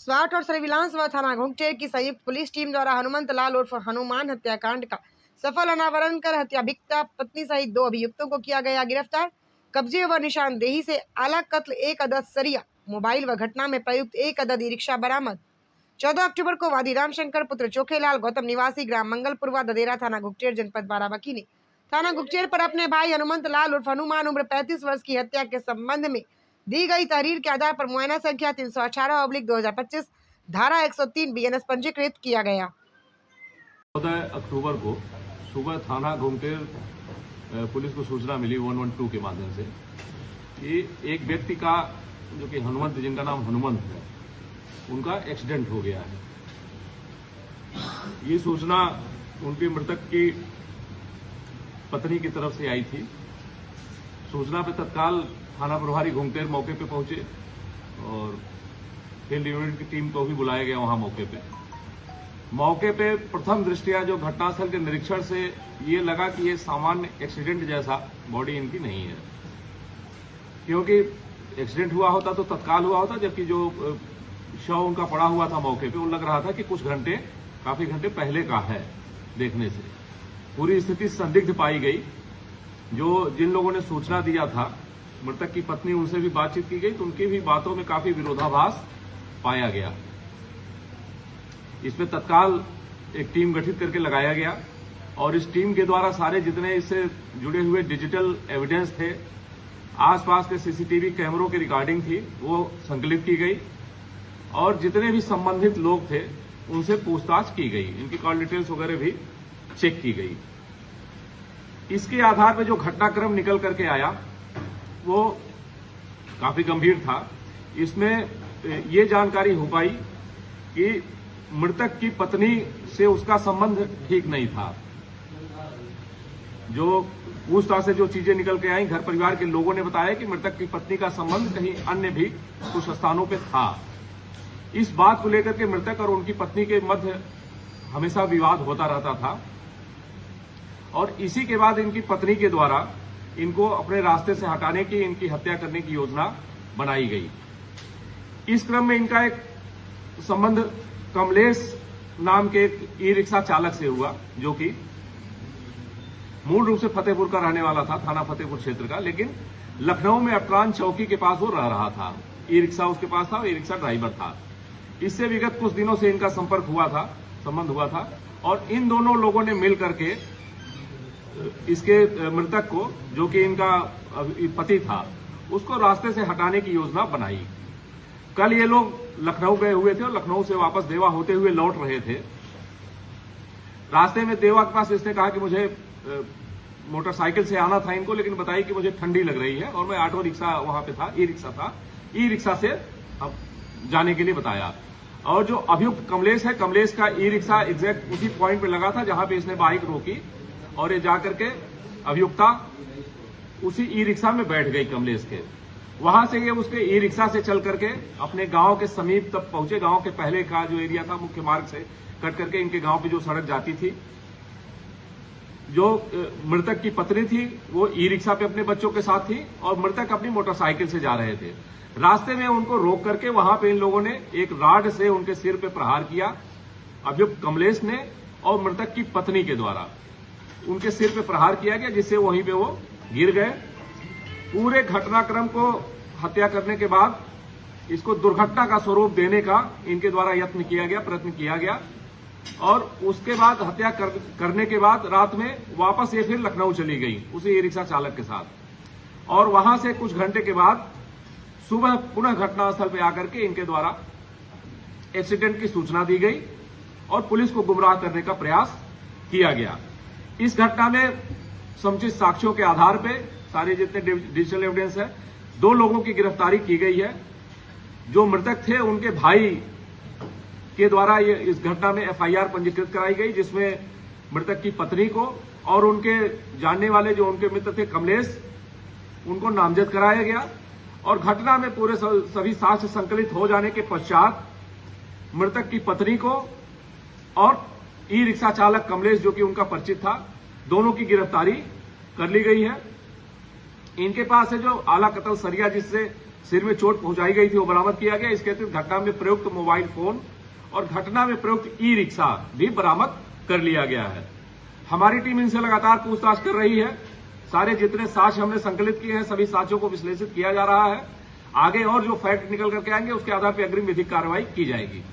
स्वाट और सर्विलांस व थाना घोंघटेर की संयुक्त पुलिस टीम द्वारा हनुमंत लाल उर्फ हनुमान हत्याकांड का सफल अनावरण कर हत्याभियुक्त पत्नी सहित 2 अभियुक्तों को किया गया गिरफ्तार। कब्जे व निशानदेही से आला कत्ल 1 अदद सरिया मोबाइल व घटना में प्रयुक्त 1 अदद ई रिक्शा बरामद। 14 अक्टूबर को वादी रामशंकर पुत्र चोखेलाल गौतम निवासी ग्राम मंगलपुरवा ददेरा थाना घुघटेर जनपद बाराबंकी ने थाना घुघटेर पर अपने भाई हनुमंत लाल उर्फ हनुमान उम्र 35 वर्ष की हत्या के संबंध में दी गई तहरीर के आधार पर मुआयना संख्या 318/2025 धारा 103 बीएनएस पंजीकृत किया गया। 14 अक्टूबर को सुबह थाना घोंघटेर पुलिस को सूचना मिली 112 के माध्यम से कि एक व्यक्ति का जो कि हनुमंत, जिनका नाम हनुमंत है, उनका एक्सीडेंट हो गया है। ये सूचना उनकी मृतक की पत्नी की तरफ से आई थी। सूचना पे तत्काल थाना प्रभारी घोंघटेर मौके पे पहुंचे और फील्ड यूनिट की टीम को भी बुलाया गया वहां मौके पे प्रथम दृष्टया जो घटनास्थल के निरीक्षण से ये लगा कि ये सामान्य एक्सीडेंट जैसा बॉडी इनकी नहीं है, क्योंकि एक्सीडेंट हुआ होता तो तत्काल हुआ होता, जबकि जो शव उनका पड़ा हुआ था मौके पे, वो लग रहा था कि काफी घंटे पहले का है। देखने से पूरी स्थिति संदिग्ध पाई गई। जिन लोगों ने सूचना दिया था मृतक की पत्नी, उनसे भी बातचीत की गई तो उनकी भी बातों में काफी विरोधाभास पाया गया। इसमें तत्काल एक टीम गठित करके लगाया गया और इस टीम के द्वारा सारे जितने इससे जुड़े हुए डिजिटल एविडेंस थे, आसपास के सीसीटीवी कैमरों की रिकॉर्डिंग थी, वो संकलित की गई और जितने भी संबंधित लोग थे उनसे पूछताछ की गई। इनकी कॉल डिटेल्स वगैरह भी चेक की गई। इसके आधार पर जो घटनाक्रम निकल करके आया वो काफी गंभीर था। इसमें ये जानकारी हो पाई कि मृतक की पत्नी से उसका संबंध ठीक नहीं था। जो पूछताछ से जो चीजें निकल के आई, घर परिवार के लोगों ने बताया कि मृतक की पत्नी का संबंध कहीं अन्य भी कुछ स्थानों पे था। इस बात को लेकर के मृतक और उनकी पत्नी के मध्य हमेशा विवाद होता रहता था और इसी के बाद इनकी पत्नी के द्वारा इनको अपने रास्ते से हटाने की, इनकी हत्या करने की योजना बनाई गई। इस क्रम में इनका एक संबंध कमलेश नाम के एक ई रिक्शा चालक से हुआ, जो कि मूल रूप से फतेहपुर का रहने वाला था, थाना फतेहपुर क्षेत्र का, लेकिन लखनऊ में अटरान चौकी के पास वो रह रहा था। ई रिक्शा उसके पास था, ई रिक्शा ड्राइवर था। इससे विगत कुछ दिनों से इनका संबंध हुआ था और इन दोनों लोगों ने मिल करके इसके मृतक को, जो कि इनका पति था, उसको रास्ते से हटाने की योजना बनाई। कल ये लोग लखनऊ गए हुए थे और लखनऊ से वापस देवा होते हुए लौट रहे थे। रास्ते में देवा के पास इसने कहा कि मुझे मोटरसाइकिल से आना था इनको, लेकिन बताई कि मुझे ठंडी लग रही है और मैं ऑटो रिक्शा वहां पे था, ई रिक्शा था, ई रिक्शा से अब जाने के लिए बताया। और जो अभियुक्त कमलेश है, कमलेश का ई रिक्शा एग्जैक्ट उसी पॉइंट पे लगा था जहां पे इसने बाइक रोकी और ये जाकर के अभियुक्ता उसी ई रिक्शा में बैठ गई कमलेश के। वहां से ये उसके ई रिक्शा से चल करके अपने गांव के समीप तक पहुंचे। गांव के पहले का जो एरिया था, मुख्य मार्ग से कट करके इनके गांव पे जो सड़क जाती थी, जो मृतक की पत्नी थी वो ई रिक्शा पे अपने बच्चों के साथ थी और मृतक अपनी मोटरसाइकिल से जा रहे थे। रास्ते में उनको रोक करके वहां पे इन लोगों ने एक राड से उनके सिर पे प्रहार किया, अभियुक्त कमलेश ने और मृतक की पत्नी के द्वारा उनके सिर पे प्रहार किया गया, जिससे वहीं पे वो गिर गए। पूरे घटनाक्रम को हत्या करने के बाद इसको दुर्घटना का स्वरूप देने का इनके द्वारा प्रयत्न किया गया और उसके बाद हत्या करने के बाद रात में वापस ये फिर लखनऊ चली गई उसी ई रिक्शा चालक के साथ और वहां से कुछ घंटे के बाद सुबह पुनः घटनास्थल पर आकर के इनके द्वारा एक्सीडेंट की सूचना दी गई और पुलिस को गुमराह करने का प्रयास किया गया। इस घटना में समुचित साक्ष्यों के आधार पर सारे जितने डिजिटल एविडेंस है, 2 लोगों की गिरफ्तारी की गई है। जो मृतक थे उनके भाई के द्वारा ये इस घटना में एफआईआर पंजीकृत कराई गई, जिसमें मृतक की पत्नी को और उनके जानने वाले जो उनके मित्र थे कमलेश, उनको नामजद कराया गया और घटना में पूरे सभी साक्ष्य संकलित हो जाने के पश्चात मृतक की पत्नी को और ई रिक्शा चालक कमलेश, जो कि उनका परिचित था, दोनों की गिरफ्तारी कर ली गई है। इनके पास है जो आला कत्ल सरिया, जिससे सिर में चोट पहुंचाई गई थी वो बरामद किया गया। इसके अतिरिक्त घटना में प्रयुक्त मोबाइल फोन और घटना में प्रयुक्त ई रिक्शा भी बरामद कर लिया गया है। हमारी टीम इनसे लगातार पूछताछ कर रही है। सारे जितने साक्ष्य हमने संकलित किए हैं सभी साक्ष्यों को विश्लेषित किया जा रहा है। आगे और जो फैक्ट निकल करके आएंगे उसके आधार पर अग्रिम विधिक कार्रवाई की जाएगी।